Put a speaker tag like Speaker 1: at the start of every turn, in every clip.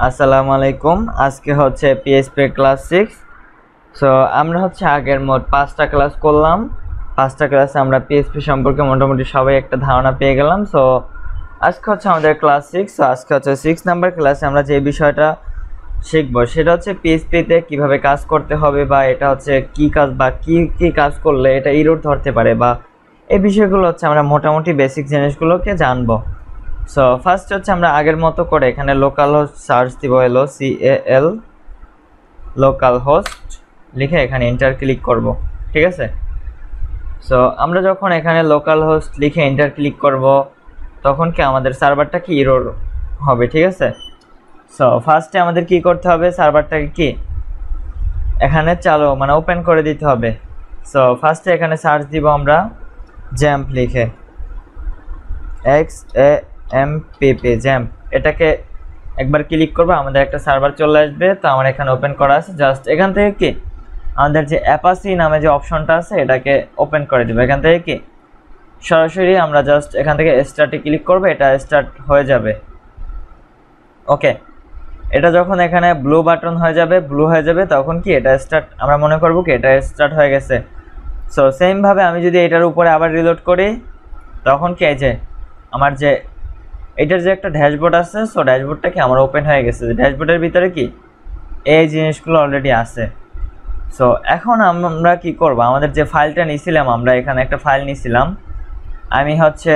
Speaker 1: আসসালামু আলাইকুম। আজকে হচ্ছে পিএসপি ক্লাস 6। সো আমরা হচ্ছে আগের মোট 5টা ক্লাস করলাম। 5টা ক্লাসে আমরা পিএসপি সম্পর্কে মোটামুটি সবাই একটা ধারণা পেয়ে গেলাম। সো আজকে হচ্ছে আমাদের ক্লাস 6। সো আজকে হচ্ছে 6 নাম্বার ক্লাসে আমরা যে বিষয়টা শিখবো সেটা হচ্ছে পিএসপিতে কিভাবে কাজ করতে হবে, বা এটা হচ্ছে কি কাজ বা কি কাজ করলে এটা ইরর ধরতে পারে, বা এই বিষয়গুলো হচ্ছে আমরা মোটামুটি বেসিক জিনিসগুলোকে জানবো। সো ফার্স্ট হচ্ছে আমরা আগের মতো করে এখানে লোকাল হোস্ট সার্চ দিব, এলো CAL লোকাল হোস্ট লিখে এখানে এন্টার ক্লিক করব। ঠিক আছে। সো আমরা যখন এখানে লোকাল হোস্ট লিখে এন্টার ক্লিক করব তখন কি আমাদের সার্ভারটা কি ইরর হবে। ঠিক আছে। সো ফার্স্টে আমাদের কি করতে হবে, সার্ভারটাকে কি এখানে চালু মানে ওপেন করে দিতে হবে। সো ফার্স্টে এখানে সার্চ দিব আমরা জ্যাম্প লিখে, XAMPP জ্যাম্প, এটাকে একবার ক্লিক করবো আমাদের একটা সার্ভার চলে আসবে। তো আমার এখানে ওপেন করা আছে, জাস্ট এখান থেকে কি আমাদের যে অ্যাপাসি নামে যে অপশনটা আছে এটাকে ওপেন করে দেবো। এখান থেকে কি সরাসরি আমরা জাস্ট এখান থেকে স্টার্টে ক্লিক করবো, এটা স্টার্ট হয়ে যাবে। ওকে, এটা যখন এখানে ব্লু বাটন হয়ে যাবে, ব্লু হয়ে যাবে, তখন কি এটা স্টার্ট, আমরা মনে করবো কি এটা স্টার্ট হয়ে গেছে। সো সেমভাবে আমি যদি এটার উপরে আবার রিলোড করি তখন কি এই যে আমার যে এটার যে একটা ড্যাশবোর্ড আছে, সো ড্যাশবোর্ডটা কি আমার ওপেন হয়ে গেছে। ড্যাশবোর্ডের ভিতরে কি এই জিনিসগুলো অলরেডি আছে। সো এখন আমরা কি করব, আমাদের যে ফাইলটা নিয়েছিলাম, আমরা এখানে একটা ফাইল নিয়েছিলাম, আমি হচ্ছে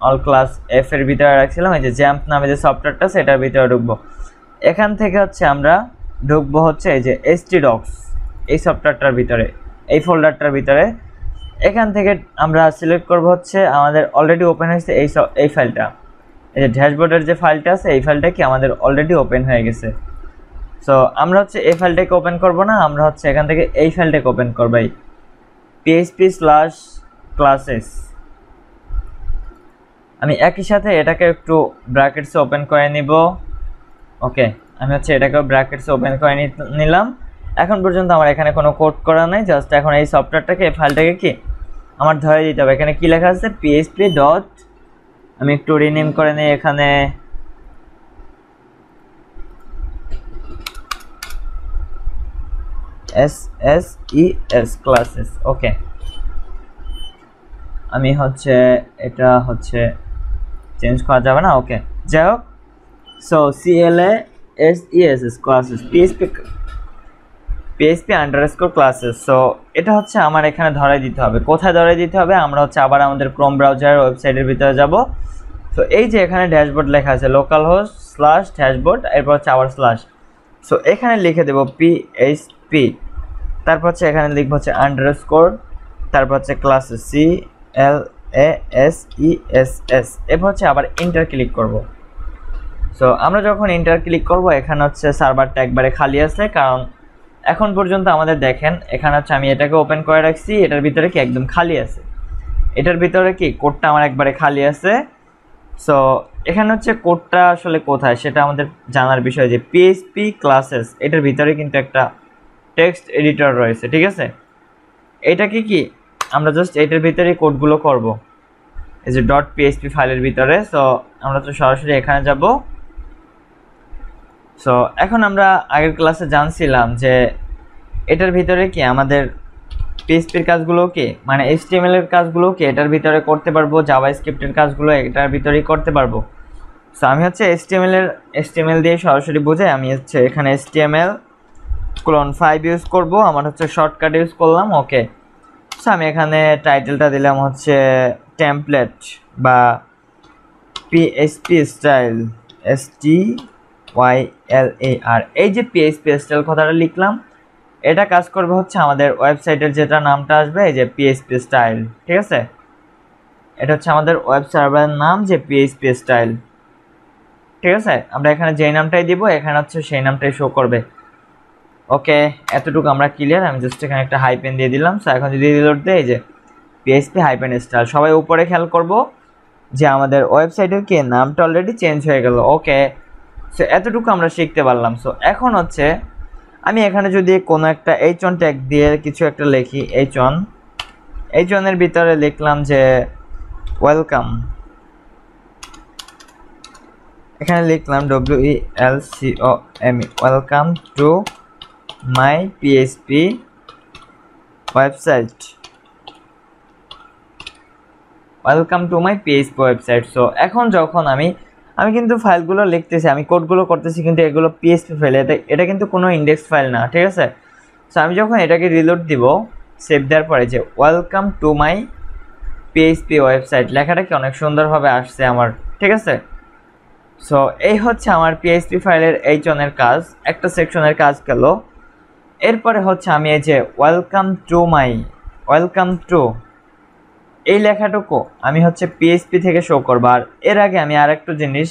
Speaker 1: অল ক্লাস এফ এর ভিতরে রাখছিলাম, এই যে জ্যাম্প নামে যে সফটওয়্যারটা আছে এটার ভিতরে ঢুকবো। এখান থেকে হচ্ছে আমরা ঢুকবো হচ্ছে এই যে htdocs এই সফটওয়্যারটার ভিতরে, এই ফোল্ডারটার ভিতরে। এখান থেকে আমরা সিলেক্ট করব হচ্ছে আমাদের অলরেডি ওপেন হয়েছে এই ফাইলটা, এই যে ড্যাশবোর্ডের যে ফাইলটা আছে এই ফাইলটা কি আমাদের অলরেডি ওপেন হয়ে গেছে। সো আমরা হচ্ছে এই ফাইলটাকে ওপেন করব না, আমরা হচ্ছে এখান থেকে এই ফাইলটাকে ওপেন করব, এই php/classes। আমি একই সাথে এটাকে একটু ব্র্যাকেটসে ওপেন করে নিব। ওকে, আমি হচ্ছে এটাকেও ব্র্যাকেটসে ওপেন করে নিলাম। এখন পর্যন্ত আমার এখানে কোনো কোড করা নাই, জাস্ট এখন এই সফটওয়্যারটাকে এই ফাইলটাকে কি আমার ধরে দিতে হবে। এখানে কি লেখা আছে, php ডট, আমি একটু রিনেম করে নিই, এখানে SSES ক্লাসেস। ওকে, আমি হচ্ছে এটা হচ্ছে চেঞ্জ করা যাবে না। ওকে, যাই হোক। So CLASES classes PHP classes. So এটা হচ্ছে আমার এখানে ধরে দিতে হবে। কোথায় ধরে দিতে হবে, আমরা হচ্ছে আবার আমাদের ক্রোম ব্রাউজারের ওয়েবসাইটের ভিতরে যাব। সো এই যে এখানে ড্যাশবোর্ড লেখা আছে লোকাল হোস্ট স্ল্যাশ ড্যাশবোর্ড, এরপর হচ্ছে আবার স্ল্যাশ। সো এখানে লিখে দেব PHP, তারপর হচ্ছে এখানে লিখবো হচ্ছে আন্ডারস্কোর, তারপর হচ্ছে ক্লাসেস CLASES, এরপর হচ্ছে আবার এন্টার ক্লিক করব। সো আমরা যখন এন্টার ক্লিক করব এখানে হচ্ছে সার্ভারটা একবারে খালি আছে, কারণ এখন পর্যন্ত আমাদের দেখেন এখানে হচ্ছে আমি এটাকে ওপেন করে রাখছি, এটার ভিতরে কি একদম খালি আছে, এটার ভিতরে কি কোডটা আমার একবারে খালি আছে। সো এখানে হচ্ছে কোডটা আসলে কোথায় সেটা আমাদের জানার বিষয়, যে PHP ক্লাসেস এটার ভিতরে কিন্তু একটা টেক্সট এডিটর রয়েছে। ঠিক আছে, এইটাকে কি আমরা জাস্ট এটার ভিতরেই কোডগুলো করব, এই যে .php ফাইলের ভিতরে। সো আমরা তো সরাসরি এখানে যাব। সো এখন আমরা আগের ক্লাসে জানছিলাম যে এটার ভিতরে কি আমাদের PHP-র কাজগুলো কি মানে HTML এর কাজগুলো কি এটার ভিতরে করতে পারবো, জাভাস্ক্রিপ্টের কাজগুলো এটার ভিতরেই করতে পারবো। সো আমি হচ্ছে HTML দিয়ে সরাসরি বুঝে আমি হচ্ছে এখানে HTML:5 ইউজ করব, আমার হচ্ছে শর্টকাট ইউজ করলাম। ওকে, সো আমি এখানে টাইটেলটা দিলাম হচ্ছে টেমপ্লেট বা PHP স্টাইল STYLAR। এই যে PHP স্টাইল কথাটা লিখলাম, এটা কাজ করবে হচ্ছে আমাদের ওয়েবসাইটের যেটা নামটা আসবে এই যে PHP স্টাইল। ঠিক আছে, এটা হচ্ছে আমাদের ওয়েব সার্ভারের নাম যে PHP স্টাইল। ঠিক আছে, আমরা এখানে যেই নামটাই দিব এখানে হচ্ছে সেই নামটাই শো করবে। ওকে, এতটুকু আমরা ক্লিয়ার। আমি জাস্ট এখানে একটা হাইপেন দিয়ে দিলাম। সো এখন যদি রিলোড দেই, এই যে PHP-স্টাইল, সবাই উপরে খেয়াল করব যে আমাদের ওয়েবসাইটের কি নামটা অলরেডি চেঞ্জ হয়ে গেল। ওকে, সো এতটুকু আমরা শিখতে পারলাম। সো এখন হচ্ছে আমি এখানে যদি কোনো একটা h1 ট্যাগ দিয়ে কিছু একটা লিখি, h1 এর ভিতরে লিখলাম যে ওয়েলকাম, এখানে লিখলাম WELCOME welcome to my PHP website, welcome to my PHP website. So এখন যখন আমি কিন্তু ফাইলগুলো লিখতেছি, আমি কোডগুলো করতেছি, কিন্তু এগুলো পিএইচপি ফাইল, এটা কিন্তু কোনো ইন্ডেক্স ফাইল না, ঠিক আছে। সো আমি যখন এটাকে রিলোড দিব, সেভ দেওয়ার পরে যে welcome to my PHP website লেখাটা কি অনেক সুন্দরভাবে আসছে আমার, ঠিক আছে। সো এই হচ্ছে আমার পিএইচপি ফাইলের এইচনের কাজ, একটা সেকশনের কাজ গেল। এরপরে হচ্ছে আমি এই যে ওয়েলকাম টু এই লেখাটুকু আমি হচ্ছে পিএইচপি থেকে শো করবো। আর এর আগে আমি আর একটা জিনিস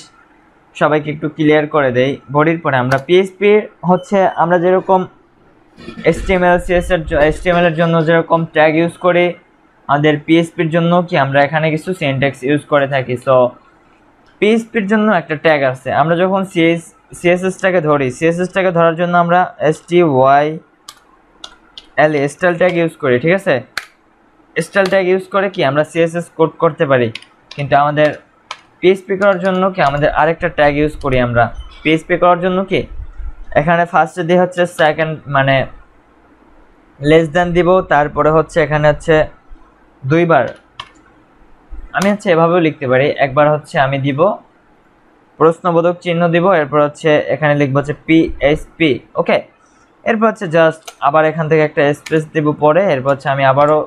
Speaker 1: সবাইকে একটু ক্লিয়ার করে দেই, বডির পরে আমরা পিএইচপি হচ্ছে আমরা যেরকম HTML এর জন্য যেরকম ট্যাগ ইউজ করি, আমাদের পিএইচপির জন্য কি আমরা এখানে কিছু সিনট্যাক্স ইউজ করে থাকি। সো পিএইচপির জন্য একটা ট্যাগ আছে, আমরা যখন সিএসএসটাকে ধরি, সিএসএসটাকে ধরার জন্য আমরা STYL স্টাইল ট্যাগ ইউজ করি, ঠিক আছে। স্টাইল ট্যাগ ইউজ করে কি আমরা সিএসএস কোড করতে পারি, কিন্তু আমাদের পিএইচপি করার জন্য কি আমাদের আরেকটা ট্যাগ ইউজ করি। আমরা পিএইচপি করার জন্য কি এখানে ফার্স্টে দিয়ে হচ্ছে সেকেন্ড মানে লেস দ্যান দিব, তারপরে হচ্ছে এখানে হচ্ছে দুইবার, আমি হচ্ছে এভাবেও লিখতে পারি, একবার হচ্ছে আমি দিব প্রশ্নবোধক চিহ্ন দিব, এরপর হচ্ছে এখানে লিখবো হচ্ছে পিএইচপি, ওকে। এরপর হচ্ছে জাস্ট আবার এখান থেকে একটা স্পেস দেব পরে, এরপর হচ্ছে আমি আবারও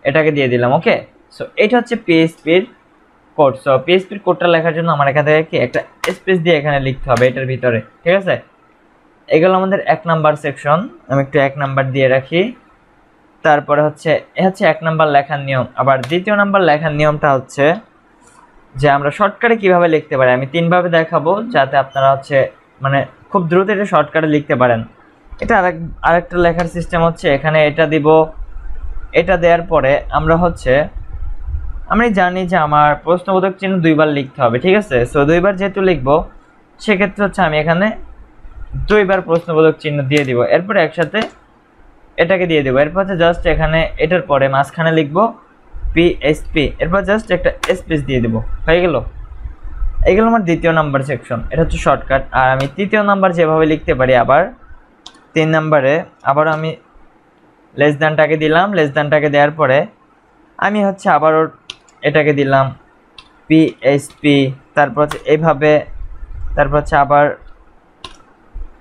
Speaker 1: এটাকে দিয়ে দিলাম, ওকে। সো এটা হচ্ছে পিএইচপির কোড। সো পিএইচপির কোডটা লেখার জন্য আমার এখান থেকে কি একটা স্পেস দিয়ে এখানে লিখতে হবে এটার ভিতরে, ঠিক আছে। এগুলো আমাদের 1 নাম্বার সেকশন, আমি একটু 1 নাম্বার দিয়ে রাখি। তারপরে হচ্ছে 1 নাম্বার লেখার নিয়ম। আবার 2 নাম্বার লেখার নিয়মটা হচ্ছে যে আমরা শর্টকাটে কিভাবে লিখতে পারি, আমি 3 ভাবে দেখাবো, যাতে আপনারা হচ্ছে মানে খুব দ্রুত এটা শর্টকাটে লিখতে পারেন। এটা আরেকটা লেখার সিস্টেম হচ্ছে, এখানে এটা দিব, এটা দেওয়ার পরে আমরা হচ্ছে আমি জানি যে আমার প্রশ্নবোধক চিহ্ন 2বার লিখতে হবে, ঠিক আছে। সো 2বার যেহেতু লিখবো, সেক্ষেত্রে হচ্ছে আমি এখানে 2বার প্রশ্নবোধক চিহ্ন দিয়ে দিব, এরপরে একসাথে এটাকে দিয়ে দেবো। এরপর হচ্ছে জাস্ট এখানে এটার পরে মাঝখানে লিখবো পিএইচপি, এরপর জাস্ট একটা স্পেস দিয়ে দেবো, হয়ে গেল। এইগুলো আমার 2 নাম্বার সেকশন, এটা হচ্ছে শর্টকাট। আর আমি 3 নাম্বার যেভাবে লিখতে পারি, আবার 3 নাম্বারে আবার আমি লেস দ্যানটাকে দিলাম, লেস দ্যানটাকে দেওয়ার পরে আমি হচ্ছে আবারও এটাকে দিলাম পিএইচপি, তারপর হচ্ছে এইভাবে, তারপর হচ্ছে আবার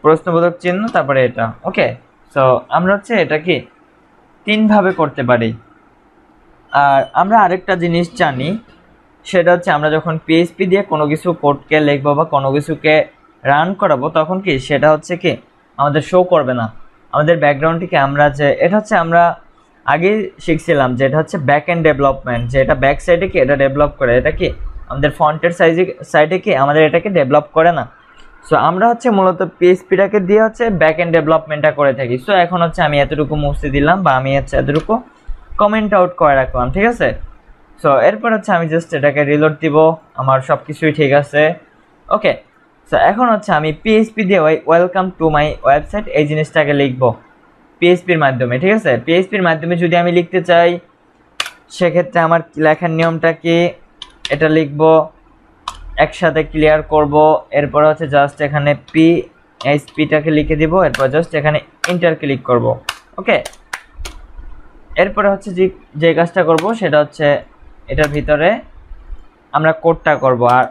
Speaker 1: প্রশ্নবোধক চিহ্ন, তারপরে এটা, ওকে। সো আমরা হচ্ছে এটা কি 3 ভাবে করতে পারি। আর আমরা আরেকটা জিনিস জানি, সেটা হচ্ছে আমরা যখন পিএইচপি দিয়ে কোনো কিছু কোডকে লিখবো বা কোনো কিছুকে রান করাবো, তখন কি সেটা হচ্ছে কি আমাদের শো করবে না, আমাদের ব্যাকগ্রাউন্ডটিকে আমরা যে এটা হচ্ছে আমরা আগেই শিখছিলাম যে এটা হচ্ছে ব্যাক এন্ড ডেভেলপমেন্ট, যে এটা ব্যাক সাইডে কি এটা ডেভেলপ করে, এটা কি আমাদের ফন্টের সাইডে কি আমাদের এটাকে ডেভেলপ করে না। সো আমরা হচ্ছে মূলত পিএইচপিটাকে দিয়ে হচ্ছে ব্যাক এন্ড ডেভেলপমেন্টটা করে থাকি। সো এখন হচ্ছে আমি এতটুকু মুছে দিলাম, বা আমি হচ্ছে এতটুকু কমেন্ট আউট করে রাখলাম, ঠিক আছে। সো এরপর হচ্ছে আমি জাস্ট এটাকে রিলোড দিব, আমার সব কিছুই ঠিক আছে, ওকে। সো এখন হচ্ছে আমি পিএইচপি দিয়ে ওয়েলকাম টু মাই ওয়েবসাইট এই জিনিসটাকে লিখবো পিএইচপির মাধ্যমে, ঠিক আছে। পিএইচপির মাধ্যমে যদি আমি লিখতে চাই, সেক্ষেত্রে আমার লেখার নিয়মটা কি, এটা লিখবো, একসাথে ক্লিয়ার করব, এরপর হচ্ছে জাস্ট এখানে পিএইচপিটাকে লিখে দিব, এরপর জাস্ট এখানে এন্টার ক্লিক করব, ওকে। এরপরে হচ্ছে যে কাজটা করব সেটা হচ্ছে এটার ভিতরে আমরা কোডটা করব। আর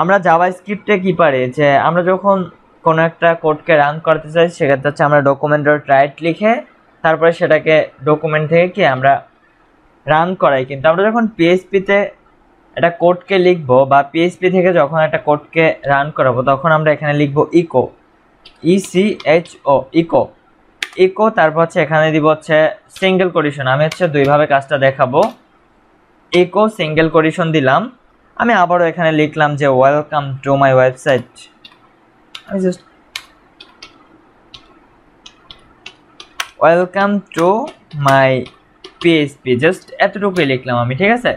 Speaker 1: আমরা জাভাস্ক্রিপ্টে কি পারি, যে আমরা যখন কোনো একটা কোডকে রান করতে চাই, সেক্ষেত্রে হচ্ছে আমরা ডকুমেন্ট.রাইট লিখে তারপরে সেটাকে ডকুমেন্ট থেকে কি আমরা রান করাই। কিন্তু আমরা যখন পিএইচপিতে একটা কোডকে লিখবো বা পিএইচপি থেকে যখন একটা কোডকে রান করাবো, তখন আমরা এখানে লিখবো ইকো, তারপর হচ্ছে এখানে দিব হচ্ছে সিঙ্গেল কোটেশন। আমি হচ্ছে 2 ভাবে কাজটা দেখাবো। ইকো সিঙ্গেল কোটেশন দিলাম, আমি আবারও এখানে লিখলাম যে ওয়েলকাম টু মাই ওয়েবসাইট, আমি just welcome to my PHP just এতটুকুই লিখলাম আমি, ঠিক আছে।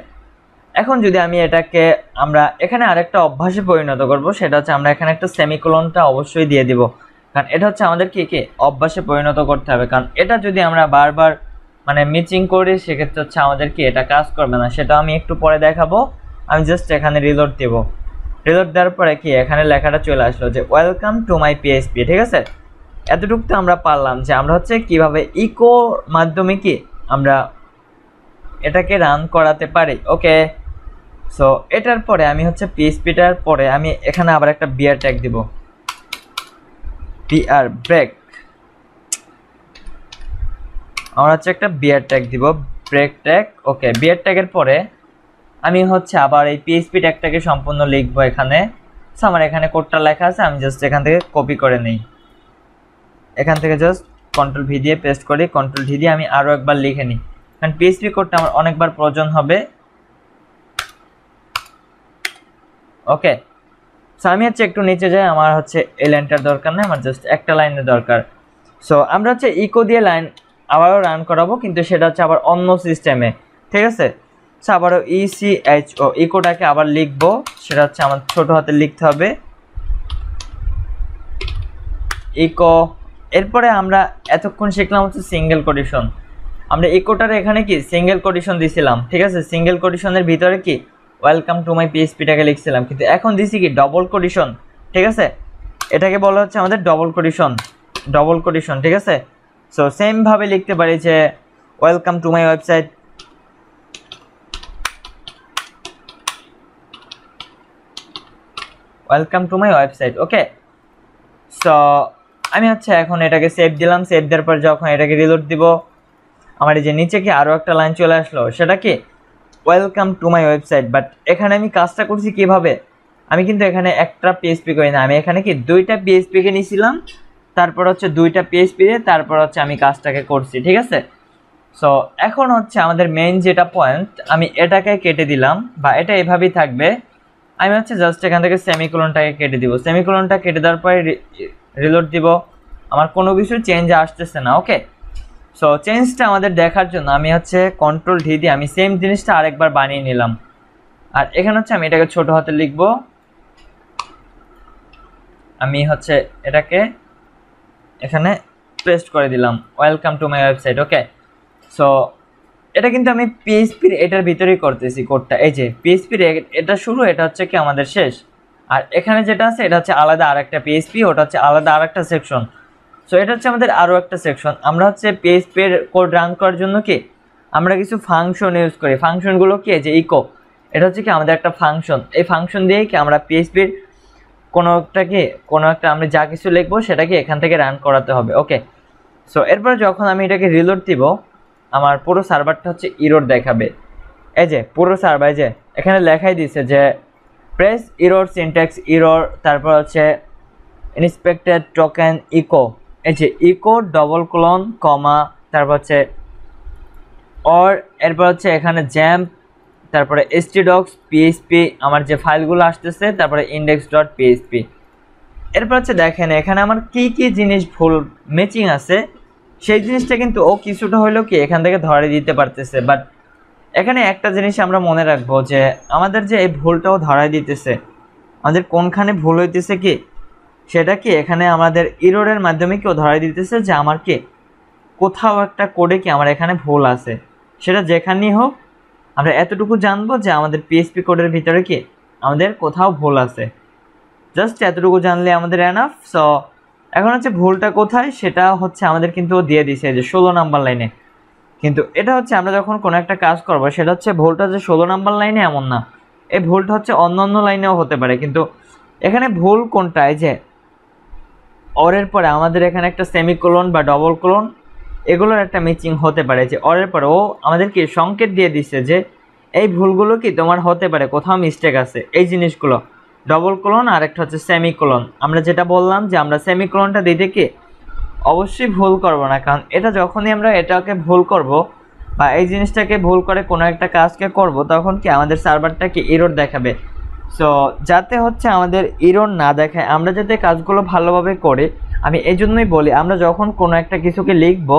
Speaker 1: এখন যদি আমি এটাকে আমরা এখানে আরেকটা অভ্যাসে পরিণত করব, সেটা হচ্ছে আমরা এখানে একটা সেমিকোলনটা অবশ্যই দিয়ে দিব, কারণ এটা হচ্ছে আমাদের কি অভ্যাসে পরিণত করতে হবে। কারণ এটা যদি আমরা বারবার মানে মিচিং করি, সেক্ষেত্রে হচ্ছে আমাদের কি এটা কাজ করবে না, সেটা আমি একটু পরে দেখাবো। আমি জাস্ট এখানে রিলোড দেব, রিলোড দেওয়ার পরে কি এখানে লেখাটা চলে আসলো যে ওয়েলকাম টু মাই পিএইচপি। ঠিক আছে, এতটুকু তো আমরা পারলাম যে আমরা হচ্ছে কিভাবে ইকো মাধ্যমে কি আমরা এটাকে রান করাতে পারি। ওকে, সো এটার পরে আমি হচ্ছে পিএইচপিটার পরে আমি এখানে আবার একটা বিআর ট্যাগ দিব, বিআর ব্রেক। আমরা হচ্ছে একটা বিআর ট্যাগ দিব, ব্রেক ট্যাগ। ওকে, বিআর ট্যাগের পরে আমি হচ্ছে আবার এই পিএইচপি ট্যাগটাকে সম্পূর্ণ লিখবো এখানে। সো আমার এখানে কোডটা লেখা আছে, আমি জাস্ট এখান থেকে কপি করে নিই, এখান থেকে জাস্ট কন্ট্রোল ভি দিয়ে পেস্ট করি, কন্ট্রোল ভি দিয়ে আমি আরও একবার লিখে নিই, কারণ পিএইচপি কোডটা আমার অনেকবার প্রয়োজন হবে। ওকে, সো আমি হচ্ছে একটু নিচে যাই, আমার হচ্ছে এই লাইনটার দরকার নেই, আমার জাস্ট একটা লাইনের দরকার। সো আমরা হচ্ছে ইকো দিয়ে লাইন আবারও রান করাবো, কিন্তু সেটা হচ্ছে আবার অন্য সিস্টেমে। ঠিক আছে, সো আবারও ইসিএইচও ইকোটাকে আবার লিখবো, সেটা হচ্ছে আমার ছোট হাতে লিখতে হবে ইকো। এরপরে আমরা এতক্ষণ শিখলাম হচ্ছে সিঙ্গেল কোটেশন। আমরা ইকোটার এখানে কি সিঙ্গেল কোটেশন দিছিলাম। ঠিক আছে, সিঙ্গেল কোটেশনের ভিতরে কি ওয়েলকাম টু মাই পিএইচপিটাকে লিখছিলাম, কিন্তু এখন দিছি কি ডবল কোটেশন। ঠিক আছে, এটাকে বলা হচ্ছে আমাদের ডবল কোটেশন, ডবল কোটেশন। ঠিক আছে, সো সেম ভাবে লিখতে পারি যে welcome to my website, welcome to my website. Okay, so আমি হচ্ছে এখন এটাকে সেভ দিলাম, সেভ দেওয়ার পর যখন এটাকে রিলোড দিব, আমার এই যে নিচে কি আরও একটা লাইন চলে আসলো, সেটা কি welcome to my website. But এখানে আমি কাজটা করছি কিভাবে, আমি কিন্তু এখানে একটা পিএইচপি করি না, আমি এখানে কি দুইটা পিএইচপিকে নিয়েছিলাম, তারপর হচ্ছে দুইটা পিএইচপি দিয়ে তারপর হচ্ছে আমি কাজটাকে করছি। ঠিক আছে, সো এখন হচ্ছে আমাদের মেইন যেটা পয়েন্ট, আমি এটাকে কেটে দিলাম, বা এটা এভাবেই থাকবে। আমি হচ্ছে জাস্ট এখান থেকে সেমিকোলনটাকে কেটে দিব, সেমিকোলনটা কেটে দেওয়ার পরে রিলোড দিব, আমার কোনো কিছু চেঞ্জ আসতেছে না। ওকে, সো চেঞ্জটা আমাদের দেখার জন্য আমি হচ্ছে কন্ট্রোল ডি দিয়ে আমি সেম জিনিসটা আরেকবার বানিয়ে নিলাম, আর এখানে হচ্ছে আমি এটাকে ছোট হাতে লিখব, আমি হচ্ছে এটাকে এখানে পেস্ট করে দিলাম welcome to my website. Okay, so এটা কিন্তু আমি পিএইচপির এটার ভিতরেই করতেছি কোডটা, এই যে পিএইচপির এটা শুরু, এটা হচ্ছে কি আমাদের শেষ, আর এখানে যেটা আছে এটা হচ্ছে আলাদা আরেকটা পিএইচপি, ওটা হচ্ছে আলাদা আরেকটা সেকশন। সো এটা হচ্ছে আমাদের আরও একটা সেকশন। আমরা হচ্ছে পিএইচপির কোড রান করার জন্য কি আমরা কিছু ফাংশন ইউজ করি, ফাংশনগুলো কি যে ইকো, এটা হচ্ছে কি আমাদের একটা ফাংশন, এই ফাংশন দিয়েই কি আমরা পিএইচপির কোনো একটা আমরা যা কিছু লিখবো সেটাকে এখান থেকে রান করাতে হবে। ওকে, সো এরপর যখন আমি এটাকে রিলোড দিব, আমার পুরো সার্ভারটা হচ্ছে ইরর দেখাবে, এই যে পুরো সার্ভার, যে এখানে লেখাই দিছে যে প্রেস ইরর, সিনট্যাক্স ইরর, তারপর হচ্ছে ইন্সপেক্টেড টোকেন ইকো, এই যে ইকো ডবল কোলন কমা, তারপর হচ্ছে অর, এরপর হচ্ছে এখানে জ্যাম্প, তারপরে htdocs পিএইচপি আমার যে ফাইলগুলো আসতেছে, তারপরে index.php। এরপর হচ্ছে দেখেন এখানে আমার কি কি জিনিস ভুল ম্যাচিং আছে, সেই জিনিসটা কিন্তু ও কিছুটা হলেও কি এখান থেকে ধরে দিতে পারতেছে। বাট এখানে একটা জিনিস আমরা মনে রাখবো যে আমাদের যে এই ভুলটাও ধরাই দিতেছে, আমাদের কোনখানে ভুল হইতেছে কি সেটা কি এখানে আমাদের ইররের মাধ্যমে কেউ ধরাই দিতেছে যে আমার কি কোথাও একটা কোডে কি আমার এখানে ভুল আছে, সেটা যেখানেই হোক আমরা এতটুকু জানবো যে আমাদের পিএইচপি কোডের ভিতরে কি আমাদের কোথাও ভুল আছে, জাস্ট এতটুকু জানলে আমাদের এনাফ। সো এখন হচ্ছে ভুলটা কোথায় সেটা হচ্ছে আমাদের কিন্তু দিয়ে দিছে যে 16 নাম্বার লাইনে, কিন্তু এটা হচ্ছে আমরা যখন কোনো একটা কাজ করবো সেটা হচ্ছে ভুলটা যে 16 নাম্বার লাইনে এমন না, এই ভুলটা হচ্ছে অন্য অন্য লাইনেও হতে পারে। কিন্তু এখানে ভুল কোনটা, এই যে অরের পরে আমাদের এখানে একটা সেমিকোলন বা ডবল কোলন এগুলোর একটা ম্যাচিং হতে পারে, যে অরের পরে ও আমাদেরকে সংকেত দিয়ে দিচ্ছে যে এই ভুলগুলো কি তোমার হতে পারে, কোথাও মিস্টেক আছে, এই জিনিসগুলো ডবল কোলন আর একটা হচ্ছে সেমিকোলন। আমরা যেটা বললাম যে আমরা সেমিকোলনটা দিতে কি অবশ্যই ভুল করব না, কারণ এটা যখনই আমরা এটাকে ভুল করব বা এই জিনিসটাকে ভুল করে কোনো একটা কাজকে করব তখন কি আমাদের সার্ভারটাকে এরর দেখাবে। সো যাতে হচ্ছে আমাদের এরর না দেখায়, আমরা যাতে কাজগুলো ভালোভাবে করি, আমি এই জন্যই বলি আমরা যখন কোনো একটা কিছুকে লিখব,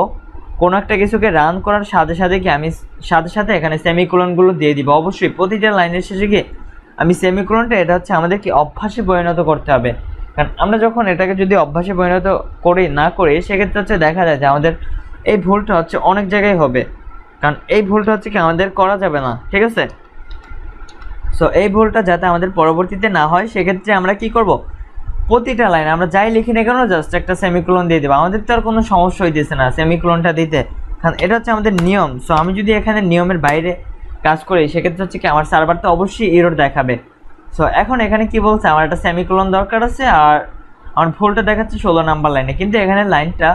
Speaker 1: কোনো একটা কিছুকে রান করার সাথে সাথে কি আমি সাথে সাথে এখানে সেমিকোলনগুলো দিয়ে দিব, অবশ্যই প্রতিটা লাইনের শেষে কি আমি সেমিকোলনটা এটা হচ্ছে আমাদের কি অভ্যাসে পরিণত করতে হবে। কারণ আমরা যখন এটাকে যদি অভ্যাসে পরিণত না করি সেক্ষেত্রে হচ্ছে দেখা যায় যে আমাদের এই ভুলটা হচ্ছে অনেক জায়গায় হবে, কারণ এই ভুলটা হচ্ছে কি আমাদের করা যাবে না। ঠিক আছে, সো এই ভুলটা যাতে আমাদের পরবর্তীতে না হয় সেক্ষেত্রে আমরা কি করব, প্রতিটা লাইন আমরা যাই লিখি না কেন জাস্ট একটা সেমিকোলন দিয়ে দেবো। আমাদের তো আর কোনো সমস্যা হইতেছে না সেমিকোলনটা দিতে, কারণ এটা হচ্ছে আমাদের নিয়ম। সো আমি যদি এখানে নিয়মের বাইরে কাজ করি সেক্ষেত্রে হচ্ছে কি আমার সার্ভার তো অবশ্যই এরর দেখাবে। সো এখন এখানে কি বলছে, আমার একটা সেমিকোলন দরকার আছে আর আমার ভুলটা দেখাচ্ছে 16 নাম্বার লাইনে, কিন্তু এখানে লাইনটা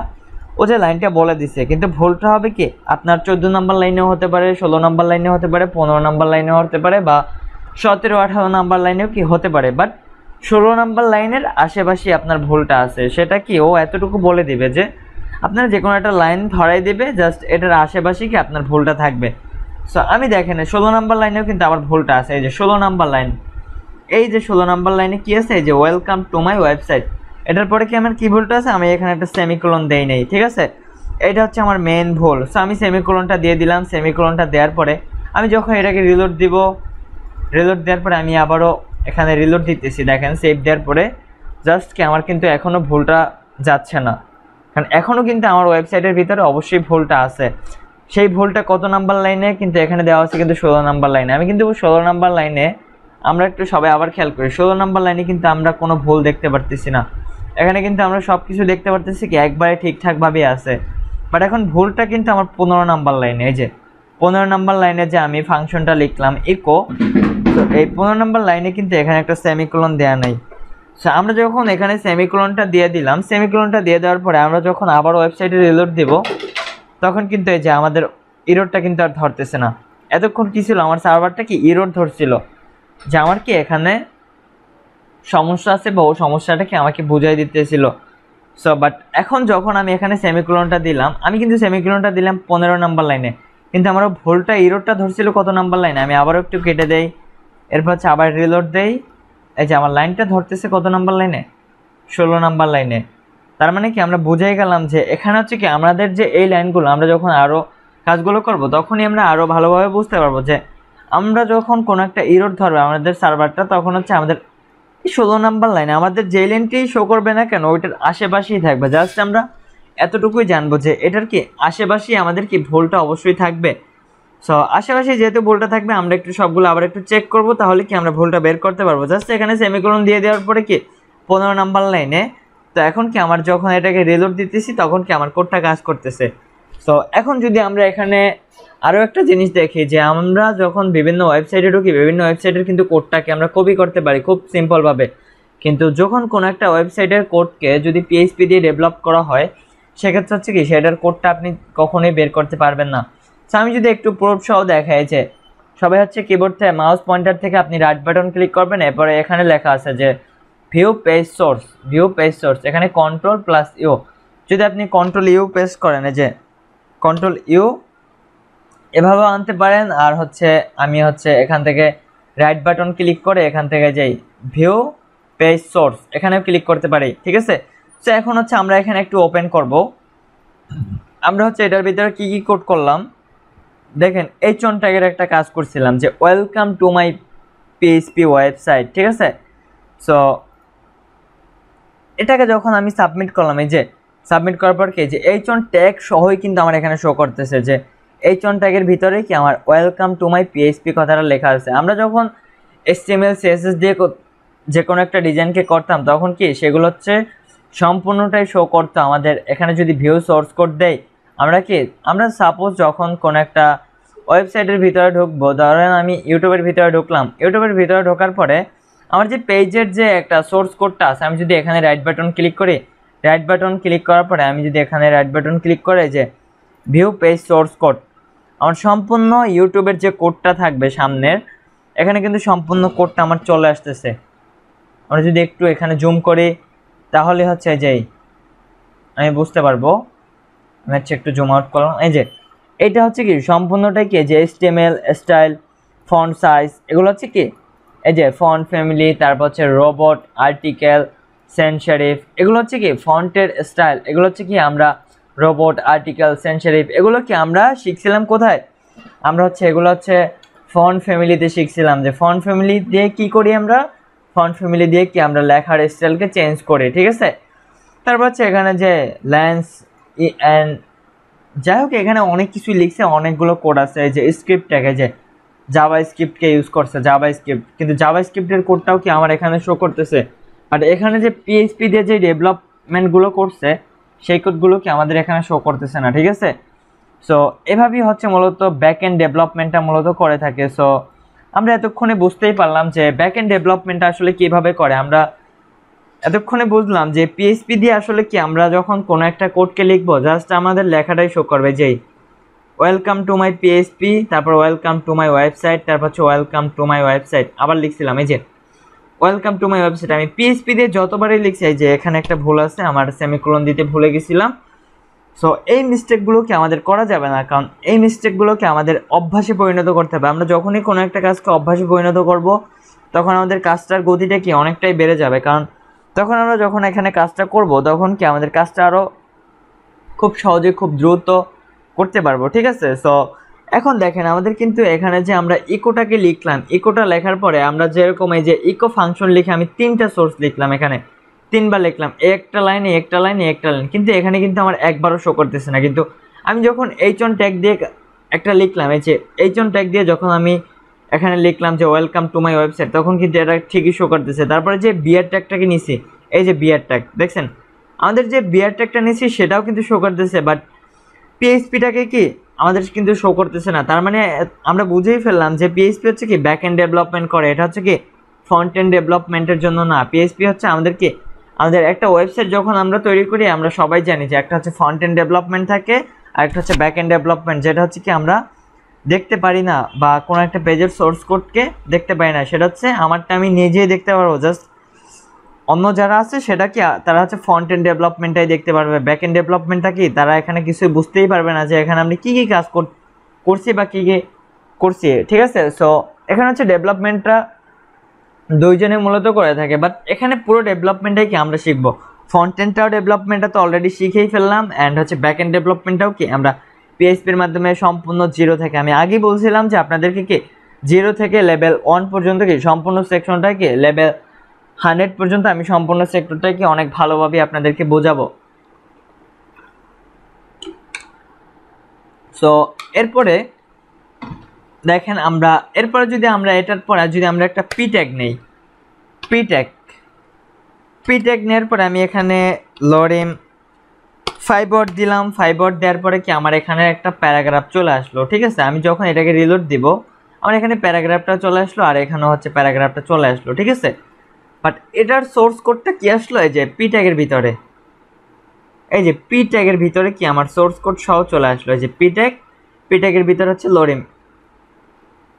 Speaker 1: ও যে লাইনটা বলে দিছে, কিন্তু ভুলটা হবে কি আপনার 14 নাম্বার লাইনেও হতে পারে, 16 নাম্বার লাইনেও হতে পারে, 15 নাম্বার লাইনেও হতে পারে, বা 17-18 নাম্বার লাইনেও কি হতে পারে, বাট 16 নাম্বার লাইনের আশেপাশে আপনার ভুলটা আছে। সেটা কি ও এতটুকু বলে দিবে যে আপনার যে কোনো একটা লাইন ধরাই দেবে, জাস্ট এটার আশেপাশে কি আপনার ভুলটা থাকবে। সো আমি দেখেন 16 নাম্বার লাইনেও কিন্তু আমার ভুলটা আছে, এই যে 16 নাম্বার লাইন, এই যে 16 নাম্বার লাইনে কি আছে, এই যে ওয়েলকাম টু মাই ওয়েবসাইট, এটার পরে কি আমার কি ভুলটা আছে, আমি এখানে একটা সেমিকোলন দেই নেই, ঠিক আছে, এটা হচ্ছে আমার মেন ভুল। সো আমি সেমিকোলনটা দিয়ে দিলাম, সেমিকোলনটা দেওয়ার পরে আমি যখন এটাকে রিলোড দিব, রিলোড দেওয়ার পরে আমি আবারও এখানে রিলোড দিতেছি, দেখেন সেভ দেওয়ার পরে জাস্ট কি আমার কিন্তু এখনও ভুলটা যাচ্ছে না, কারণ এখনও কিন্তু আমার ওয়েবসাইটের ভিতরে অবশ্যই ভুলটা আছে। সেই ভুলটা কত নাম্বার লাইনে, কিন্তু এখানে দেওয়া আছে কিন্তু 16 নাম্বার লাইনে। আমি কিন্তু 16 নাম্বার লাইনে, আমরা একটু সবাই আবার খেয়াল করি, 16 নাম্বার লাইনে কিন্তু আমরা কোনো ভুল দেখতে পারতেছি না। এখানে কিন্তু আমরা সব কিছু দেখতে পারতেছি কি একবারে ঠিকঠাকভাবেই আছে, বাট এখন ভুলটা কিন্তু আমার 15 নাম্বার লাইনে। এই যে 15 নাম্বার লাইনে যে আমি ফাংশনটা লিখলাম ইকো, তো এই 15 নাম্বার লাইনে কিন্তু এখানে একটা সেমিকোলন দেওয়া নাই। সো আমরা যখন এখানে সেমিকোলনটা দিয়ে দিলাম, সেমিকোলনটা দিয়ে দেওয়ার পরে আমরা যখন আবার ওয়েবসাইটে রিলোড দিব, তখন কিন্তু এই যে আমাদের ইরোরটা কিন্তু আর ধরতেছে না। এতক্ষণ কী ছিল, আমার সার্ভারটা কি ইরোর ধরছিল যে আমার কি এখানে সমস্যা আছে, বা ও সমস্যাটা কি আমাকে বুঝাই দিতেছিল। সো বাট এখন যখন আমি এখানে সেমিকোলনটা দিলাম, আমি কিন্তু সেমিকোলনটা দিলাম 15 নাম্বার লাইনে, কিন্তু আমার ভুলটা ইরোরটা ধরছিল কত নাম্বার লাইনে, আমি আবারও একটু কেটে দেই, এরপর হচ্ছে আবার রিলোড দেই, এই যে আমার লাইনটা ধরতেছে কত নাম্বার লাইনে, 16 নাম্বার লাইনে। তার মানে কি আমরা বুঝাই গেলাম যে এখানে হচ্ছে কি আমাদের যে এই লাইনগুলো আমরা যখন আরও কাজগুলো করব তখনই আমরা আরও ভালোভাবে বুঝতে পারবো যে আমরা যখন কোনো একটা ইরোর ধরবে আমাদের সার্ভারটা, তখন হচ্ছে আমাদের 16 নাম্বার লাইনে আমাদের যে লাইনটি শো করবে না কেন ওইটার আশেপাশেই থাকবে। জাস্ট আমরা এতটুকুই জানবো যে এটার কি আশেপাশেই আমাদের কি ভুলটা অবশ্যই থাকবে। সো আশেপাশে যেহেতু ভুলটা থাকবে, আমরা একটু সবগুলো আবার একটু চেক করব, তাহলে কি আমরা ভুলটা বের করতে পারবো। জাস্ট এখানে সেমিকোলন দিয়ে দেওয়ার পরে কি 15 নাম্বার লাইনে, তো এখন কি আমার যখন এটাকে রিলোড দিতেছি তখন কি আমার কোডটা কাজ করতেছে। সো এখন যদি আমরা এখানে আরও একটা জিনিস দেখি যে আমরা যখন বিভিন্ন ওয়েবসাইটে ঢুকি, বিভিন্ন ওয়েবসাইটের কিন্তু কোডটাকে আমরা কপি করতে পারি খুব সিম্পলভাবে, কিন্তু যখন কোনো একটা ওয়েবসাইটের কোডকে যদি পিএইচপি দিয়ে ডেভেলপ করা হয় সেক্ষেত্রে হচ্ছে কি সেটার কোডটা আপনি কখনোই বের করতে পারবেন না। সো আমি যদি একটু প্রুফ সহ দেখাই যে সবাই হচ্ছে কিবোর্ড থেকে মাউস পয়েন্টার থেকে আপনি রাইট বাটন ক্লিক করবেন, এরপরে এখানে লেখা আছে যে view page source, view page source, এখানে কন্ট্রোল+ইউ, যদি আপনি কন্ট্রোল+ইউ প্রেস করেন, এই যে কন্ট্রোল+ইউ এভাবে আনতে পারেন, আর হচ্ছে আমি হচ্ছে এখান থেকে রাইট বাটন ক্লিক করে এখান থেকে যাই ভিউ পেজ সোর্স, এখানেও ক্লিক করতে পারি, ঠিক আছে। সো এখন হচ্ছে আমরা এখানে একটু ওপেন করব, আমরা হচ্ছে এটার ভিতরে কি কি কোড করলাম দেখেন, H1 ট্যাগের একটা কাজ করছিলাম যে welcome to my PHP website, ঠিক আছে। সো এটাকে যখন আমি সাবমিট করলাম, এই যে সাবমিট করার পর কি যে H1 ট্যাগ সহই কিন্তু আমার এখানে শো করতেছে যে H1 ট্যাগের ভিতরে কি আমার ওয়েলকাম টু মাই পিএইচপি কথাটা লেখা আছে। আমরা যখন HTML CSS দিয়ে যে কোনো একটা ডিজাইনকে করতাম তখন কি সেগুলো হচ্ছে সম্পূর্ণটাই শো করতো আমাদের এখানে। যদি ভিউ সোর্স কোড দেই, আমরা সাপোজ যখন কোনো একটা ওয়েবসাইটের ভিতরে ঢুকবো, ধরেন আমি ইউটিউবের ভিতরে ঢুকলাম, ইউটিউবের ভিতরে ঢোকার পরে আমার যে পেজের যে একটা সোর্স কোডটা আছে, আমি যদি এখানে রাইট বাটন ক্লিক করি, রাইট বাটন ক্লিক করার পরে আমি যদি এখানে রাইট বাটন ক্লিক করে যে ভিউ পেজ সোর্স কোড, আমার সম্পূর্ণ ইউটিউবের যে কোডটা থাকবে সামনের, এখানে কিন্তু সম্পূর্ণ কোডটা আমার চলে আসতেছে। আমরা যদি একটু এখানে জুম করি তাহলে হচ্ছে যেই আমি বুঝতে পারবো, আমি হচ্ছে একটু জুম আউট করলাম, এই যে এটা হচ্ছে কি সম্পূর্ণটাই কি যে HTML স্টাইল, ফন্ট সাইজ, এগুলো হচ্ছে কি এই যে ফন্ট ফ্যামিলি, তারপর হচ্ছে রোবট, আর্টিকেল, সেন্স সেরিফ, এগুলো হচ্ছে কি ফন্টের স্টাইল, এগুলো হচ্ছে কি আমরা রোবট, আর্টিকেল, সেন্স সেরিফ, এগুলো কি আমরা শিখছিলাম কোথায়, আমরা হচ্ছে এগুলো হচ্ছে ফন্ট ফ্যামিলিতে শিখছিলাম যে ফন্ট ফ্যামিলি দিয়ে কি করি, আমরা ফন্ট ফ্যামিলি দিয়ে কি আমরা লেখার স্টাইলকে চেঞ্জ করি, ঠিক আছে। তারপর হচ্ছে এখানে যে ল্যান্স অ্যান্ড যাই হোক এখানে অনেক কিছু লিখছে, অনেকগুলো কোড আছে, এই যে স্ক্রিপ্ট ট্যাগ, এই যে জাভাস্ক্রিপ্টকে ইউজ করছে, জাভাস্ক্রিপ্ট, কিন্তু জাভাস্ক্রিপ্টের কোডটাও কি আমার এখানে শো করতেছে, বাট এখানে যে পিএইচপি দিয়ে যে ডেভেলপমেন্টগুলো করছে সেই কোডগুলো কি আমাদের এখানে শো করতেছে না, ঠিক আছে। সো এভাবেই হচ্ছে মূলত ব্যাক এন্ড ডেভেলপমেন্টটা মূলত করে থাকে। সো আমরা এতক্ষণে বুঝতেই পারলাম যে ব্যাক এন্ড ডেভেলপমেন্টটা আসলে কীভাবে করে। আমরা এতক্ষণে বুঝলাম যে পিএইচপি দিয়ে আসলে কি আমরা যখন কোনো একটা কোডকে লিখবো জাস্ট আমাদের লেখাটাই শো করবে, যেই ওয়েলকাম টু মাই পিএইচপি, তারপর ওয়েলকাম টু মাই ওয়েবসাইট, তারপর হচ্ছে ওয়েলকাম টু মাই ওয়েবসাইট, আবার লিখছিলাম এই যে ওয়েলকাম টু মাই ওয়েবসাইট। আমি পিএইচপি দিয়ে যতবারই লিখছি, এই যে এখানে একটা ভুল আছে, আমার সেমিকোলন দিতে ভুলে গেছিলাম। সো এই মিস্টেকগুলোকে আমাদের করা যাবে না, কারণ এই মিস্টেকগুলোকে আমাদের অভ্যাসে পরিণত করতে হবে। আমরা যখনই কোনো একটা কাজকে অভ্যাসে পরিণত করব তখন আমাদের কাজটার গতিটা কি অনেকটাই বেড়ে যাবে, কারণ তখন আমরা যখন এখানে কাজটা করব তখন কি আমাদের কাজটা আরও খুব সহজে খুব দ্রুত করতে পারবো, ঠিক আছে। সো এখন দেখেন আমাদের কিন্তু এখানে যে আমরা ইকোটাকে লিখলাম, ইকোটা লেখার পরে আমরা যেরকম এই যে ইকো ফাংশন লিখে আমি 3টা সোর্স লিখলাম, এখানে 3বার লিখলাম, একটা লাইনে একটা লাইনে একটা লাইন, কিন্তু এখানে কিন্তু আমার একবারও শো করতেছে না। কিন্তু আমি যখন এইচ1 ট্যাগ দিয়ে একটা লিখলাম, এই যে এইচ1 ট্যাগ দিয়ে যখন আমি এখানে লিখলাম যে ওয়েলকাম টু মাই ওয়েবসাইট, তখন কিন্তু এটা ঠিকই শো করতেছে। তারপরে যে বিআর ট্যাগটাকে নিছি, এই যে বিআর ট্যাগ দেখছেন, আমাদের যে বিআর ট্যাগটা নিছি সেটাও কিন্তু শো করতেছে, বাট পিএইচপিটাকে কি আমাদের কিন্তু শো করতেছে না। তার মানে আমরা বুঝেই ফেললাম যে পিএইচপি হচ্ছে কি ব্যাক এন্ড ডেভেলপমেন্ট করে, এটা হচ্ছে কি ফ্রন্ট এন্ড ডেভেলপমেন্টের জন্য না। পিএইচপি হচ্ছে আমাদেরকে আমাদের একটা ওয়েবসাইট যখন আমরা তৈরি করি আমরা সবাই জানি যে একটা হচ্ছে ফ্রন্ট এন্ড ডেভেলপমেন্ট থাকে আর একটা হচ্ছে ব্যাক এন্ড ডেভেলপমেন্ট, যেটা হচ্ছে কি আমরা দেখতে পারি না বা কোনো একটা পেজের সোর্স কোডকে দেখতে পারি না, সেটা হচ্ছে আমারটা আমি নিজেই দেখতে পারবো, জাস্ট অন্য যারা আছে সেটা কি তারা হচ্ছে ফ্রন্ট এন্ড ডেভেলপমেন্টটাই দেখতে পারবে, ব্যাক এন্ড ডেভেলপমেন্টটা কি তারা এখানে কিছুই বুঝতেই পারবে না যে এখানে আমি কী কী কাজ করছি বা কী কী করছি, ঠিক আছে। সো এখানে হচ্ছে ডেভেলপমেন্টটা দুইজনে মূলত করে থাকে, বাট এখানে পুরো ডেভেলপমেন্টটাই কি আমরা শিখবো। ফ্রন্ট এন্ডটাও ডেভেলপমেন্টটা তো অলরেডি শিখেই ফেললাম, অ্যান্ড হচ্ছে ব্যাক এন্ড ডেভেলপমেন্টটাও কি আমরা পিএইচপির মাধ্যমে সম্পূর্ণ জিরো থেকে, আমি আগেই বলছিলাম যে আপনাদেরকে কি জিরো থেকে লেভেল 1 পর্যন্ত কি সম্পূর্ণ সেকশনটা কি লেভেল 100 পর্যন্ত আমি সম্পূর্ণ সেক্টরটাকে অনেক ভালোভাবে আপনাদেরকে বোঝাবো। সো এরপরে দেখেন আমরা এরপরে যদি আমরা এটার পরে যদি আমরা একটা পি ট্যাগ নেই, পি ট্যাগ নেওয়ার পরে আমি এখানে লরেম 5 ওয়ার্ড দিলাম, 5 ওয়ার্ড দেওয়ার পরে কি আমার এখানে একটা প্যারাগ্রাফ চলে আসলো, ঠিক আছে। আমি যখন এটাকে রিলোড দিব আমার এখানে প্যারাগ্রাফটা চলে আসলো আর এখানেও হচ্ছে প্যারাগ্রাফটা চলে আসলো, ঠিক আছে। বাট এটার সোর্স কোডটা কি আসলো, এই যে পি ট্যাগের ভিতরে, এই যে পি ট্যাগের ভিতরে কি আমার সোর্স কোড সহ চলে আসলো, এই যে পি ট্যাগের ভিতরে হচ্ছে lorem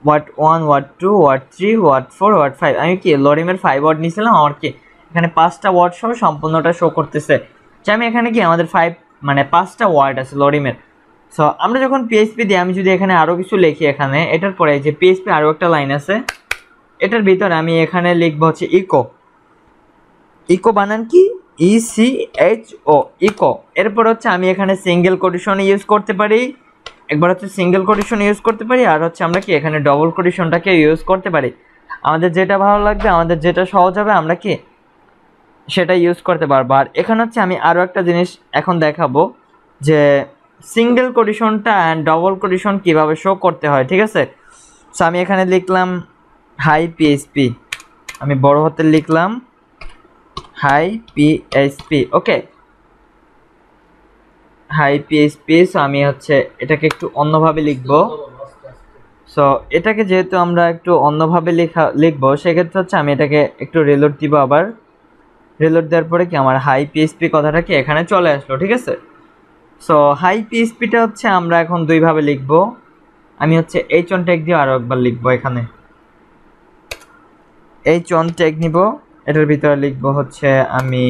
Speaker 1: word 1 word 2 word 3 word 4 word 5, আমি কি লরিমের 5 ওয়ার্ড নিয়েছিলাম, আমার কি এখানে 5টা ওয়ার্ড সহ সম্পূর্ণটা শো করতেছে যে আমি এখানে কি আমাদের 5টা ওয়ার্ড আছে লরিমের। সো আমরা যখন পিএইচপি দিই, আমি যদি এখানে আরও কিছু লিখি এখানে এটার পরে যে পিএইচপি আরও একটা লাইন আছে, এটার ভিতরে আমি এখানে লিখবো হচ্ছে ইকো বানান কি ECHO ইকো। এরপর হচ্ছে আমি এখানে সিঙ্গেল কোটেশন ইউজ করতে পারি, একবার হচ্ছে সিঙ্গেল কোটেশন ইউজ করতে পারি, আর হচ্ছে আমরা কি এখানে ডবল কোটেশনটাকে ইউজ করতে পারি। আমাদের যেটা ভালো লাগবে, আমাদের যেটা সহজ হবে আমরা কি সেটা ইউজ করতে পারবো। আর এখানে হচ্ছে আমি আরও একটা জিনিস এখন দেখাবো যে সিঙ্গেল কোটেশনটা অ্যান্ড ডবল কোটেশন কীভাবে শো করতে হয়, ঠিক আছে। সো আমি এখানে লিখলাম হাই পিএইচপি, আমি বড় হাতে লিখলাম হাই পিএইচপি, ওকে হাই পিএইচপি। সো আমি হচ্ছে এটাকে একটু অন্যভাবে লিখবো। সো এটাকে যেহেতু আমরা একটু অন্যভাবে লিখবো সেক্ষেত্রে হচ্ছে আমি এটাকে একটু রিলোড দিব, আবার রিলোড দেওয়ার পরে কি আমার হাই পিএইচপি কথাটা কি এখানে চলে আসলো, ঠিক আছে। সো হাই পিএইচপিটা হচ্ছে আমরা এখন দুইভাবে লিখবো, আমি হচ্ছে H1 ট্যাগ দিয়ে আরও একবার লিখবো, এখানে H1 ট্যাগ নিব, এটার ভিতরে লিখবো হচ্ছে আমি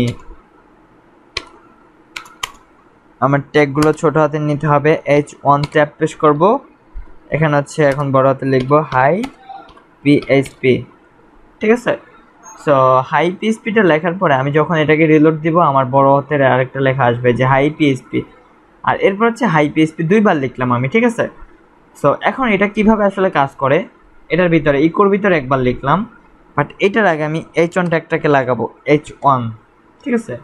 Speaker 1: আমার ট্যাগগুলো ছোট হাতে নিতে হবে, H1 ট্যাব পেশ করব, এখানে হচ্ছে এখন বড় হাতে লিখবো হাই পিএইচপি, ঠিক আছে। সো হাই পিএইচপিটা লেখার পরে আমি যখন এটাকে রিলোড দিব আমার বড় হাতের আরেকটা লেখা আসবে যে হাই পিএইচপি, আর এরপর হচ্ছে হাই পিএইচপি দুইবার লিখলাম আমি, ঠিক আছে। সো এখন এটা কিভাবে আসলে কাজ করে, এটার ভিতরে ইকোর ভিতরে একবার লিখলাম, বাট এটার আগে আমি H1 ট্যাগটাকে লাগাবো, H1, ঠিক আছে।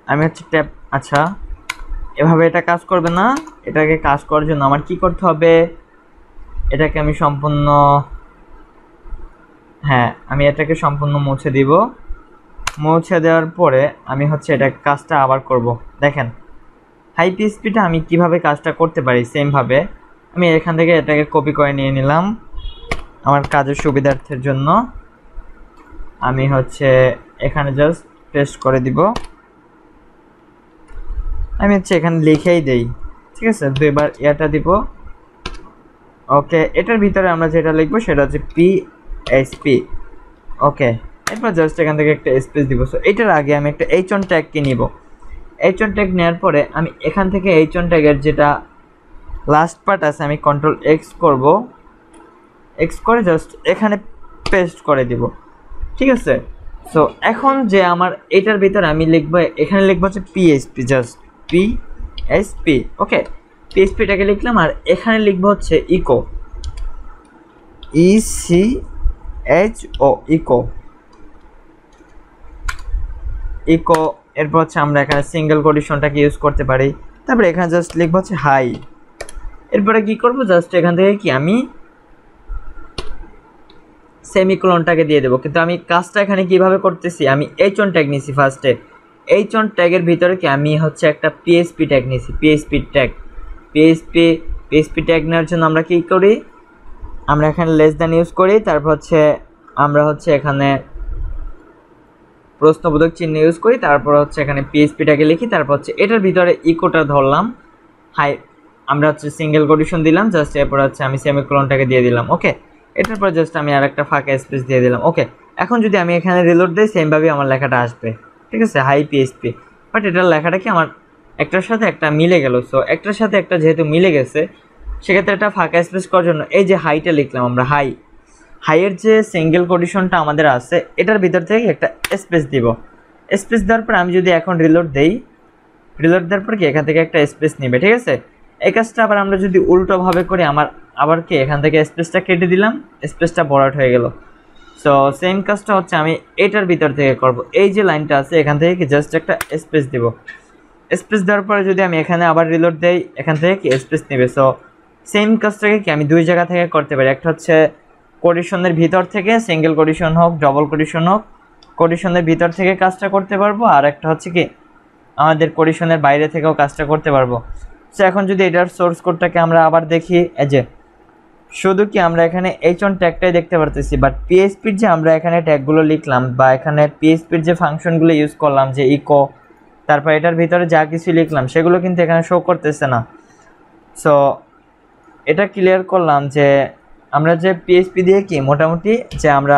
Speaker 1: আমি হচ্ছে ট্যাব, আচ্ছা এভাবে এটা কাজ করবে না। এটাকে কাজ করার জন্য আমার কি করতে হবে, এটাকে আমি সম্পূর্ণ, হ্যাঁ আমি এটাকে সম্পূর্ণ মুছে দিব। মুছে দেওয়ার পরে আমি হচ্ছে এটা কাজটা আবার করব। দেখেন হাই পিএসপিটা আমি কিভাবে কাজটা করতে পারি, সেমভাবে আমি এখান থেকে এটাকে কপি করে নিয়ে নিলাম আমার কাজের সুবিধার্থের জন্য। আমি হচ্ছে এখানে জাস্ট পেস্ট করে দিব। আমি হচ্ছে এখানে লিখেই দেই, ঠিক আছে, দুইবার এটা দিব। ওকে, এটার ভিতরে আমরা যেটা লিখবো সেটা হচ্ছে পিএসপি। ওকে, এরপর জাস্ট এখান থেকে একটা স্পেস দিব। সো এটার আগে আমি একটা এইচ1 ট্যাগকে নিব। এইচ1 ট্যাগ নেওয়ার পরে আমি এখান থেকে এইচ1 ট্যাগের যেটা লাস্ট পার্ট আছে আমি কন্ট্রোল এক্স করব, এক্স করে জাস্ট এখানে পেস্ট করে দিব, ঠিক আছে। সো এখন যে আমার এটার ভিতরে আমি লিখবো, এখানে লিখবো হচ্ছে পিএসপি, জাস্ট পিএসপি। ওকে, পিএসপিটাকে লিখলাম আর এখানে লিখবো হচ্ছে ইকো, ইসিএইচও, ইকো, ইকো। এরপর হচ্ছে আমরা এখানে সিঙ্গেল কোটেশনটাকে ইউজ করতে পারি। তারপরে এখানে জাস্ট লিখবো হচ্ছে হাই। এরপরে কি করব, জাস্ট এখান থেকে কি আমি সেমিকোলনটাকে দিয়ে দেবো। কিন্তু আমি কাজটা এখানে কিভাবে করতেছি, আমি এইচ1 ট্যাগ নিছি ফার্স্টে। এইচ1 ট্যাগের ভিতরে কি আমি হচ্ছে একটা পিএসপি ট্যাগ নিছি, পিএসপি ট্যাগ। পিএসপি ট্যাগ নেওয়ার জন্য আমরা কি করি, আমরা এখানে লেস দ্যান ইউজ করি। তারপর হচ্ছে আমরা হচ্ছে এখানে প্রশ্নবোধক চিহ্ন ইউজ করি। তারপর হচ্ছে এখানে পিএসপিটাকে লিখি। তারপর হচ্ছে এটার ভিতরে ইকোটা ধরলাম, হাই, আমরা হচ্ছে সিঙ্গেল কোটেশন দিলাম জাস্ট। এরপর হচ্ছে আমি সেমিকোলনটাকে দিয়ে দিলাম। ওকে, এটার পর জাস্ট আমি আর একটা ফাঁকা স্পেস দিয়ে দিলাম। ওকে, এখন যদি আমি এখানে রিলোড দিই সেমভাবে আমার লেখাটা আসবে, ঠিক আছে, হাই পিএসপি। বাট এটার লেখাটা কি আমার একটার সাথে একটা মিলে গেল। সো একটার সাথে একটা যেহেতু মিলে গেছে, সেক্ষেত্রে এটা ফাঁকা স্পেস করার জন্য এই যে হাইটা লিখলাম আমরা, হাইয়ের যে সিঙ্গেল কোটেশনটা আমাদের আছে এটার ভিতর থেকে একটা স্পেস দিব। স্পেস দেওয়ার পর আমি যদি এখন রিলোড দেই, রিলোড দেওয়ার পর কি এখান থেকে একটা স্পেস নেবে, ঠিক আছে। এই কাজটা আবার আমরা যদি উল্টোভাবে করি, আমার আবার কি এখান থেকে স্পেসটা কেটে দিলাম, স্পেসটা ভরাট হয়ে গেল। সো সেম কাজটা হচ্ছে আমি এটার ভিতর থেকে করব। এই যে লাইনটা আছে এখান থেকে কি জাস্ট একটা স্পেস দিব। স্পেস দেওয়ার পরে যদি আমি এখানে আবার রিলোড দেই, এখান থেকে কি স্পেস নেবে। সো সেম কাজটাকে কি আমি দুই জায়গা থেকে করতে পারি। একটা হচ্ছে কোটেশনের ভিতর থেকে, সিঙ্গেল কোটেশন হোক ডবল কোটেশন হোক, কোটেশনের ভিতর থেকে কাজটা করতে পারবো। আর একটা হচ্ছে কি আমাদের কোটেশনের বাইরে থেকেও কাজটা করতে পারবো। সো এখন যদি এটার সোর্স কোডটাকে আমরা আবার দেখি, এই যে শুধু কি আমরা এখানে এইচ1 ট্যাগটাই দেখতে পারতেছি, বাট পিএসপির যে আমরা এখানে ট্যাগগুলো লিখলাম বা এখানে পিএসপির যে ফাংশনগুলো ইউজ করলাম, যে ইকো, তারপর এটার ভিতরে যা কিছু লিখলাম সেগুলো কিন্তু এখানে শো করতেছে না। সো এটা ক্লিয়ার করলাম যে আমরা যে পিএসপি দিয়ে কি মোটামুটি যে আমরা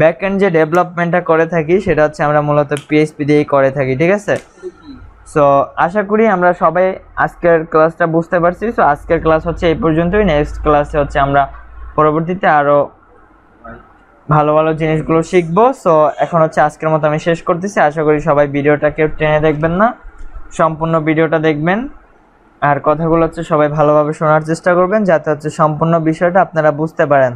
Speaker 1: ব্যাকএন্ড যে ডেভেলপমেন্টটা করে থাকি সেটা হচ্ছে আমরা মূলত পিএসপি দিয়েই করে থাকি, ঠিক আছে। সো আশা করি আমরা সবাই আজকের ক্লাসটা বুঝতে পারছি। সো আজকের ক্লাস হচ্ছে এই পর্যন্তই। নেক্সট ক্লাসে হচ্ছে আমরা পরবর্তীতে আরও ভালো ভালো জিনিসগুলো শিখবো। সো এখন হচ্ছে আজকের মতো আমি শেষ করতেছি। আশা করি সবাই ভিডিওটা কেউ টেনে দেখবেন না, সম্পূর্ণ ভিডিওটা দেখবেন। আর কথাগুলো হচ্ছে সবাই ভালোভাবে শোনার চেষ্টা করবেন যাতে হচ্ছে সম্পূর্ণ বিষয়টা আপনারা বুঝতে পারেন।